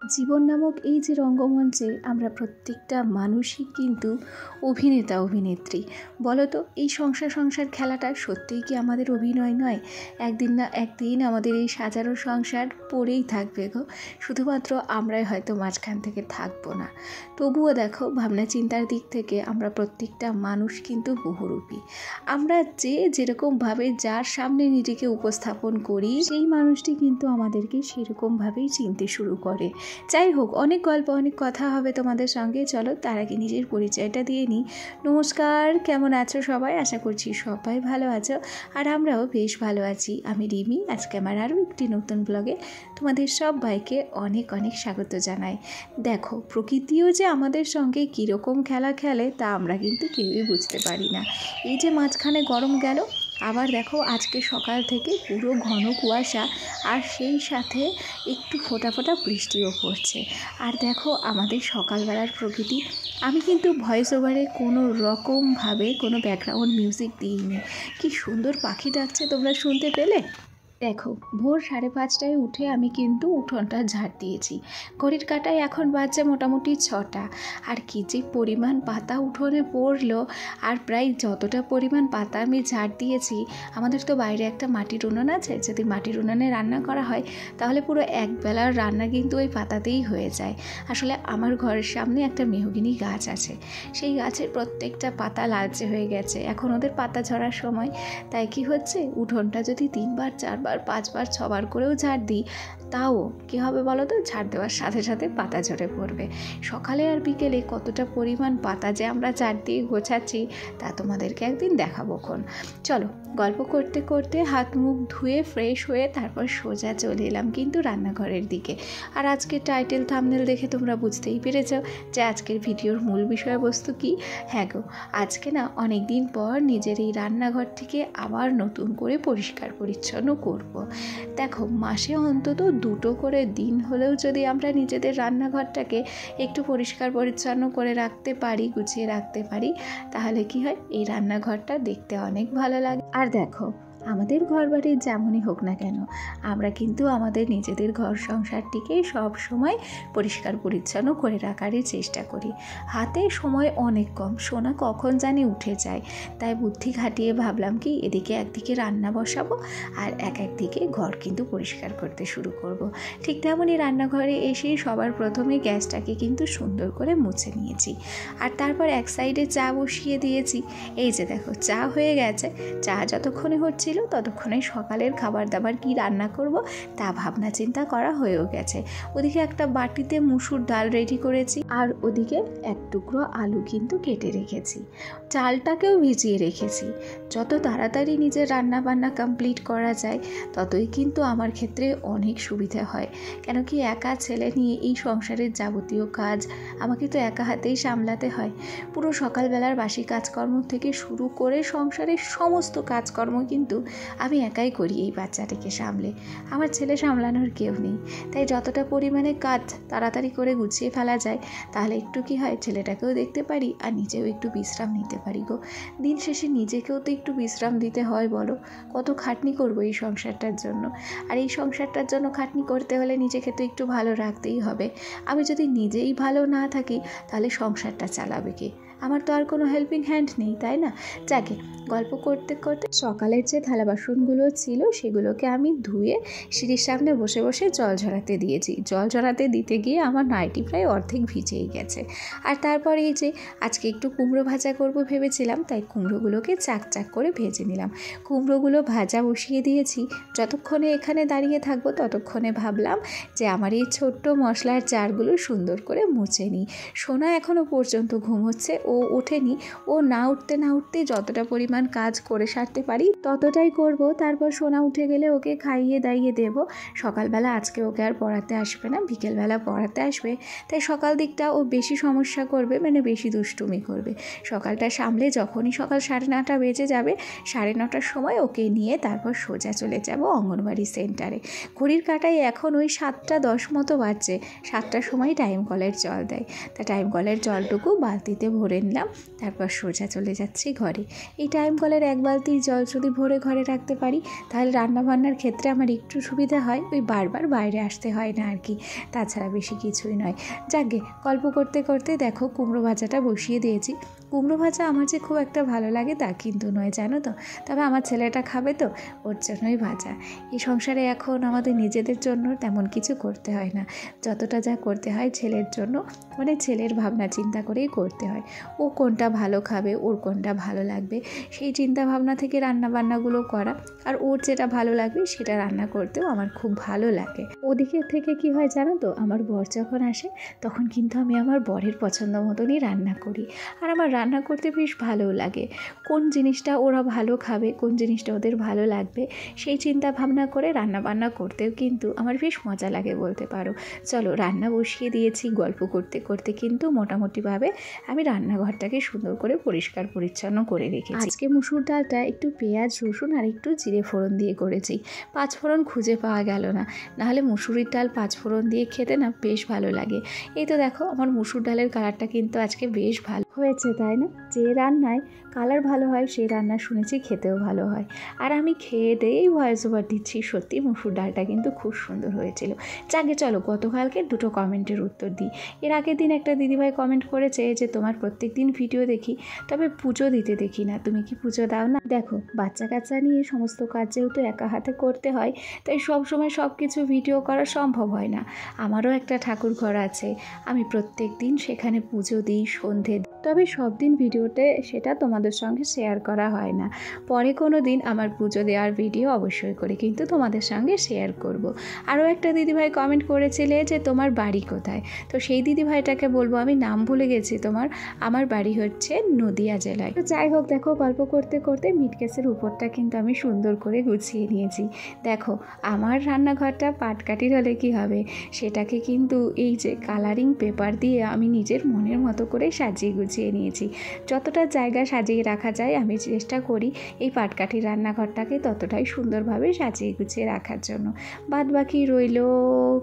জীবন নামক এই যে রঙ্গমঞ্চে আমরা প্রত্যেকটা মানুষই কিন্তু অভিনেতা অভিনেত্রী। বলো তো, এই সংসার খেলাটা সত্যিই কি আমাদের অভিনয় নয়? একদিন না একদিন আমাদের এই সাজানো সংসার পড়েই থাকবে গো। শুধুমাত্র আমরাই হয়তো মাঝখান থেকে থাকবো না। তবুও দেখো, ভাবনা চিন্তার দিক থেকে আমরা প্রত্যেকটা মানুষ কিন্তু বহুরূপী। আমরা যে যেরকমভাবে যার সামনে নিজেকে উপস্থাপন করি, সেই মানুষটি কিন্তু আমাদেরকে সেরকমভাবেই চিনতে শুরু করে। যাই হোক, অনেক গল্প অনেক কথা হবে তোমাদের সঙ্গে। চলো তার আগে নিজের পরিচয়টা দিয়ে নিই। নমস্কার, কেমন আছো সবাই? আশা করছি সবাই ভালো আছো, আর আমরাও বেশ ভালো আছি। আমি রিমি। আজকে আমার আরও একটি নতুন ব্লগে তোমাদের সবাইকে অনেক অনেক স্বাগত জানাই। দেখো, প্রকৃতিও যে আমাদের সঙ্গে কীরকম খেলা খেলে তা আমরা কিন্তু কেউই বুঝতে পারি না। এই যে মাঝখানে গরম গেল, আবার দেখো আজকে সকাল থেকে পুরো ঘন কুয়াশা, আর সেই সাথে একটু ফোঁটা ফোঁটা বৃষ্টিও পড়ছে। আর দেখো আমাদের সকালবেলার প্রকৃতি। আমি কিন্তু ভয়েস ওভারে কোনো রকমভাবে কোনো ব্যাকগ্রাউন্ড মিউজিক দিইনি। কি সুন্দর পাখি ডাকছে, তোমরা শুনতে পেলে? দেখো, ভোর 5:30টায় উঠে আমি কিন্তু উঠোনটা ঝাড় দিয়েছি। ঘড়ির কাঁটায় এখন বাজছে মোটামুটি 6টা। আর কী যে পরিমাণ পাতা উঠোনে পড়লো, আর প্রায় যতটা পরিমাণ পাতা আমি ঝাড় দিয়েছি। আমাদের তো বাইরে একটা মাটির উনুন আছে, যদি মাটির উনুনে রান্না করা হয় তাহলে পুরো একবেলার রান্না কিন্তু ওই পাতাতেই হয়ে যায়। আসলে আমার ঘরের সামনে একটা মেহগিনি গাছ আছে, সেই গাছের প্রত্যেকটা পাতা লালচে হয়ে গেছে। এখন ওদের পাতা ঝরার সময়। তাই কি হচ্ছে, উঠোনটা যদি 3বার 4বার 5বার 6বার করেও ঝাড় দিই, তাও কী হবে বলো তো? ঝাড় দেওয়ার সাথে সাথে পাতা ঝরে পড়বে। সকালে আর বিকেলে কতটা পরিমাণ পাতা যে আমরা ঝাড় দিয়ে গোছাচ্ছি তা তোমাদেরকে একদিন দেখাবোক্ষণ। চলো, গল্প করতে করতে হাত মুখ ধুয়ে ফ্রেশ হয়ে তারপর সোজা চলে এলাম কিন্তু রান্নাঘরের দিকে। আর আজকের টাইটেল থাম্বনেল দেখে তোমরা বুঝতেই পেরেছ যে আজকের ভিডিওর মূল বিষয়বস্তু কী। হ্যাঁ গো, আজকে না অনেক দিন পর নিজের এই রান্নাঘরটিকে আবার নতুন করে পরিষ্কার পরিচ্ছন্ন করব। দেখো, মাসে অন্তত 2টো করে দিন হলেও যদি আমরা নিজেদের রান্নাঘরটাকে একটু পরিষ্কার পরিচ্ছন্ন করে রাখতে পারি, গুছিয়ে রাখতে পারি, তাহলে কি হয়, এই রান্নাঘরটা দেখতে অনেক ভালো লাগে। আর দেখো, আমাদের ঘর বাড়ি যেমনই হোক না কেন, আমরা কিন্তু আমাদের নিজেদের ঘর সংসারটিকে সব সময় পরিষ্কার পরিচ্ছন্ন করে রাখারই চেষ্টা করি। হাতে সময় অনেক কম, সোনা কখন জানি উঠে যায়। তাই বুদ্ধি খাটিয়ে ভাবলাম কি, এদিকে একদিকে রান্না বসাবো আর একদিকে ঘর কিন্তু পরিষ্কার করতে শুরু করব। ঠিক তেমনই রান্নাঘরে এসেই সবার প্রথমে গ্যাসটাকে কিন্তু সুন্দর করে মুছে নিয়েছি। আর তারপর এক সাইডে চা বসিয়ে দিয়েছি। এই যে দেখো, চা হয়ে গেছে। চা যতক্ষণে হচ্ছে ততক্ষণে সকালের খাবার দাবার কি রান্না করব তা ভাবনা চিন্তা করা হয়েও গেছে। ওদিকে একটা বাটিতে মুসুর ডাল রেডি করেছি, আর ওদিকে এক টুকরো আলু কিন্তু কেটে রেখেছি। চালটাকেও ভিজিয়ে রেখেছি। যত তাড়াতাড়ি নিজের রান্না বান্না কমপ্লিট করা যায় ততই কিন্তু আমার ক্ষেত্রে অনেক সুবিধা হয়। কেন কি, একা ছেলে নিয়ে এই সংসারের যাবতীয় কাজ আমাকে তো একা হাতেই সামলাতে হয়। পুরো সকালবেলার বাসি কাজকর্ম থেকে শুরু করে সংসারের সমস্ত কাজকর্ম কিন্তু আমি একাই করি এই বাচ্চাটিকে সামলে। আমার ছেলে সামলানোর কেউ নেই। তাই যতটা পরিমাণে কাজ তাড়াতাড়ি করে গুছিয়ে ফেলা যায়, তাহলে একটু কি হয়, ছেলেটাকেও দেখতে পারি আর নিজেও একটু বিশ্রাম নিতে পারি গো। দিন শেষে নিজেকেও তো একটু বিশ্রাম দিতে হয়, বলো। কত খাটনি করবো এই সংসারটার জন্য। আর এই সংসারটার জন্য খাটনি করতে হলে নিজেকে তো একটু ভালো রাখতেই হবে। আমি যদি নিজেই ভালো না থাকি তাহলে সংসারটা চালাবে কে? আমার তো আর কোনো হেল্পিং হ্যান্ড নেই, তাই না? যাকে গল্প করতে করতে সকালের যে থালা বাসনগুলো ছিল সেগুলোকে আমি ধুয়ে সিঁড়ির সামনে বসে বসে জল ঝরাতে দিয়েছি। জল ঝরাতে দিতে গিয়ে আমার নাইটি প্রায় অর্ধেক ভিজেই গেছে। আর তারপর এই যে আজকে একটু কুমড়ো ভাজা করব ভেবেছিলাম, তাই কুমড়োগুলোকে চাক চাক করে ভেজে নিলাম। কুমড়োগুলো ভাজা বসিয়ে দিয়েছি। যতক্ষণে এখানে দাঁড়িয়ে থাকবো ততক্ষণে ভাবলাম যে আমার এই ছোট্ট মশলার জারগুলো সুন্দর করে মুছে নিই। সোনা এখনও পর্যন্ত ঘুমোচ্ছে, ও ওঠেনি। ও না উঠতে যতটা পরিমাণ কাজ করে সারতে পারি ততটাই করব। তারপর সোনা উঠে গেলে ওকে খাইয়ে দাইয়ে দেব। সকালবেলা আজকে ওকে আর পড়াতে আসবে না, বিকেলবেলা পড়াতে আসবে। তাই সকাল দিকটা ও বেশি সমস্যা করবে, মানে বেশি দুষ্টুমি করবে। সকালটা সামলে যখনই সকাল 9:30 বেজে যাবে, 9:30টার সময় ওকে নিয়ে তারপর সোজা চলে যাব অঙ্গনবাড়ি সেন্টারে। ঘড়ির কাঁটায় এখন ওই 7:10 মতো বাজছে। 7টার সময় টাইম কলের জল দেয়। তা টাইম কলের জলটুকু বালতিতে ভরে নিলাম, তারপর সোজা চলে যাচ্ছি ঘরে। এই টাইম কলের 1 বালতি জল যদি ভরে ঘরে রাখতে পারি তাহলে রান্নাবান্নার ক্ষেত্রে আমার একটু সুবিধা হয়, ওই বারবার বাইরে আসতে হয় না আর কি, তাছাড়া বেশি কিছুই নয়। যাকে গল্প করতে করতে দেখো কুমড়ো ভাজাটা বসিয়ে দিয়েছি। কুমড়ো ভাজা আমার যে খুব একটা ভালো লাগে তা কিন্তু নয়, জানো তো, তবে আমার ছেলেটা খাবে তো ওর জন্যই ভাজা। এই সংসারে এখন আমাদের নিজেদের জন্য তেমন কিছু করতে হয় না, যতটা যা করতে হয় ছেলের জন্য, মানে ছেলের ভাবনা চিন্তা করেই করতে হয়। ও কোনটা ভালো খাবে, ওর কোনটা ভালো লাগবে, সেই চিন্তা ভাবনা থেকে রান্নাবান্নাগুলো করা, আর ওর যেটা ভালো লাগবে সেটা রান্না করতেও আমার খুব ভালো লাগে। ওদিকে থেকে কি হয় জানো তো, আমার বর যখন আসে তখন কিন্তু আমি আমার বরের পছন্দ মতনই রান্না করি, আর আমার রান্না করতে বেশ ভালোও লাগে। কোন জিনিসটা ওরা ভালো খাবে, কোন জিনিসটা ওদের ভালো লাগবে, সেই চিন্তা ভাবনা করে রান্না বান্না করতেও কিন্তু আমার বেশ মজা লাগে বলতে পারো। চলো রান্না বসিয়ে দিয়েছি, গল্প করতে করতে কিন্তু মোটামুটিভাবে আমি রান্নাঘরটাকে সুন্দর করে পরিষ্কার পরিচ্ছন্ন করে রেখেছি। আজকে মুসুর ডালটা একটু পেঁয়াজ রসুন আর একটু জিরে ফোড়ন দিয়ে করেছি, 5 ফোড়ন খুঁজে পাওয়া গেল না, নাহলে মুসুরির ডাল 5 ফোড়ন দিয়ে খেতে না বেশ ভালো লাগে। এই তো দেখো আমার মুসুর ডালের কালারটা কিন্তু আজকে বেশ ভালো হয়েছে, তাই না? যে রান্নায় কালার ভালো হয় সেই রান্না শুনেছি খেতেও ভালো হয়, আর আমি খেয়ে দিয়েই ভয়েস ওভার দিচ্ছি। সত্যি মুসুর ডালটা কিন্তু খুব সুন্দর হয়েছিল। যাকে চলো গতকালকে 2টো কমেন্টের উত্তর দিই। এর আগের দিন একটা দিদিভাই কমেন্ট করেছে যে তোমার প্রত্যেক দিন ভিডিও দেখি, তবে পুজো দিতে দেখি না, তুমি কি পুজো দাও না? দেখো বাচ্চা কাচ্চা নিয়ে সমস্ত কাজ যেহেতু একা হাতে করতে হয়, তাই সবসময় সব কিছু ভিডিও করা সম্ভব হয় না। আমারও একটা ঠাকুর ঘর আছে, আমি প্রত্যেক দিন সেখানে পুজো দিই, সন্ধে, তবে সব দিন ভিডিওতে সেটা তোমাদের সঙ্গে শেয়ার করা হয় না। পরে কোনো দিন আমার পুজো দেওয়ার ভিডিও অবশ্যই করে কিন্তু তোমাদের সঙ্গে শেয়ার করব। আরও একটা দিদিভাই কমেন্ট করেছিলে যে তোমার বাড়ি কোথায়, তো সেই দিদিভাইটাকে বলবো আমি নাম ভুলে গেছি তোমার, আমার বাড়ি হচ্ছে নদিয়া জেলায়। তো যাই হোক দেখো গল্প করতে করতে মিটকেসের উপরটা কিন্তু আমি সুন্দর করে গুছিয়ে নিয়েছি। দেখো আমার রান্নাঘরটা পাটকাঠির হলে কি হবে, সেটাকে কিন্তু এই যে কালারিং পেপার দিয়ে আমি নিজের মনের মতো করে সাজিয়ে গুছিয়ে নিয়েছি। যতটা জায়গা সাজিয়ে রাখা যায় আমি চেষ্টা করি এই পাটকাঠির রান্নাঘরটাকে ততটাই সুন্দরভাবে সাজিয়ে গুছিয়ে রাখার জন্য। বাদবাকি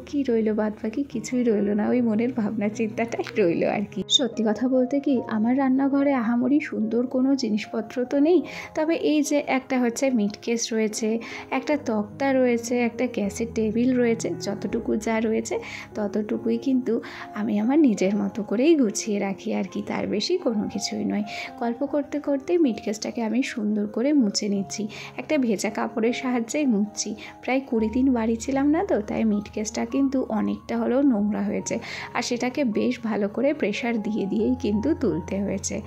কি রইলো বাদবাকি কিছুই রইলো না, ওই মনের ভাবনা চিন্তাটাই রইলো আর কি। সত্যি কথা বলতে কি আমার রান্নাঘরে আহামরি সুন্দর কোনো জিনিসপত্র তো নেই, তবে এই যে একটা হচ্ছে মিটকেস রয়েছে, একটা তক্তা রয়েছে, একটা গ্যাসের টেবিল রয়েছে, যতটুকু যা রয়েছে ততটুকুই কিন্তু আমি আমার নিজের মতো করেই গুছিয়ে রাখি আর কি, তার বেশি কোনো কিছুই নয়। গল্প করতে করতে মিটকেসটাকে আমি সুন্দর করে মুছে নিচ্ছি, একটা ভেজা কাপড়ের সাহায্যেই মুছছি। প্রায় 20 দিন বাড়ি ছিলাম না তো, তাই মিটকেসটা কিন্তু অনেকটা হলেও নোংরা হয়েছে, আর সেটাকে বেশ ভালো করে প্রেশার দিয়েই কিন্তু তুলতে হয়েছে।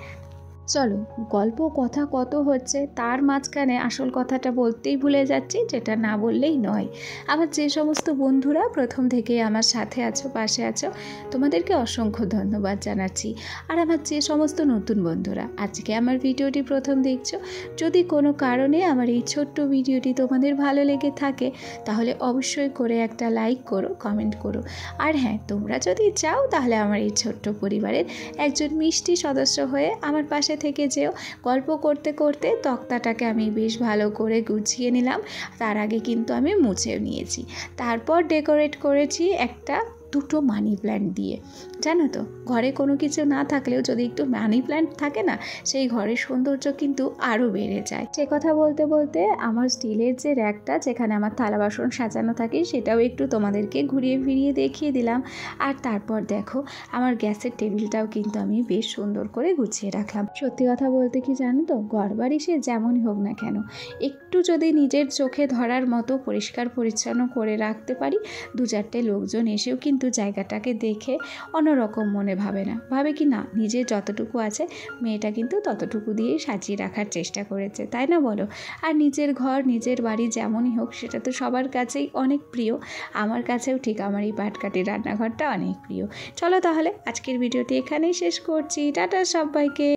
চলো গল্প কথা কত হচ্ছে, তার মাঝখানে আসল কথাটা বলতেই ভুলে যাচ্ছি, যেটা না বললেই নয়। আমার যে সমস্ত বন্ধুরা প্রথম থেকে আমার সাথে আছো, পাশে আছো, তোমাদেরকে অসংখ্য ধন্যবাদ জানাচ্ছি। আর আমার যে সমস্ত নতুন বন্ধুরা আজকে আমার ভিডিওটি প্রথম দেখছো, যদি কোনো কারণে আমার এই ছোট্ট ভিডিওটি তোমাদের ভালো লেগে থাকে তাহলে অবশ্যই করে একটা লাইক করো, কমেন্ট করো। আর হ্যাঁ, তোমরা যদি চাও তাহলে আমার এই ছোট্ট পরিবারের একজন মিষ্টি সদস্য হয়ে আমার পাশে থেকে যেও। গল্প করতে করতে তক্তাটাকে আমি বেশ ভালো করে গুছিয়ে নিলাম, তার আগে কিন্তু আমি মুছেও নিয়েছি। তারপর ডেকোরেট করেছি একটা 2টো মানি প্ল্যান্ট দিয়ে। জানো তো ঘরে কোনো কিছু না থাকলেও যদি একটু মানি প্ল্যান্ট থাকে না, সেই ঘরের সৌন্দর্য কিন্তু আরও বেড়ে যায়। সে কথা বলতে বলতে আমার স্টিলের যে র্যাকটা যেখানে আমার থালা বাসন সাজানো থাকে সেটাও একটু তোমাদেরকে ঘুরিয়ে ফিরিয়ে দেখিয়ে দিলাম। আর তারপর দেখো আমার গ্যাসের টেবিলটাও কিন্তু আমি বেশ সুন্দর করে গুছিয়ে রাখলাম। সত্যি কথা বলতে কি জানো তো, ঘরবাড়ি সে যেমনই হোক না কেন, একটু যদি নিজের চোখে ধরার মতো পরিষ্কার পরিচ্ছন্ন করে রাখতে পারি, 2-4টে লোকজন এসেও কিন্তু জায়গাটাকে দেখে অন্যরকম মনে ভাবে না, ভাবে কি না নিজের যতটুকু আছে মেয়েটা কিন্তু ততটুকু দিয়েই সাজিয়ে রাখার চেষ্টা করেছে, তাই না বলো? আর নিজের ঘর নিজের বাড়ি যেমনই হোক সেটা তো সবার কাছেই অনেক প্রিয়, আমার কাছেও ঠিক আমার এই পাটকাঠির রান্নাঘরটা অনেক প্রিয়। চলো তাহলে আজকের ভিডিওটি এখানেই শেষ করছি, টাটা সবাইকে।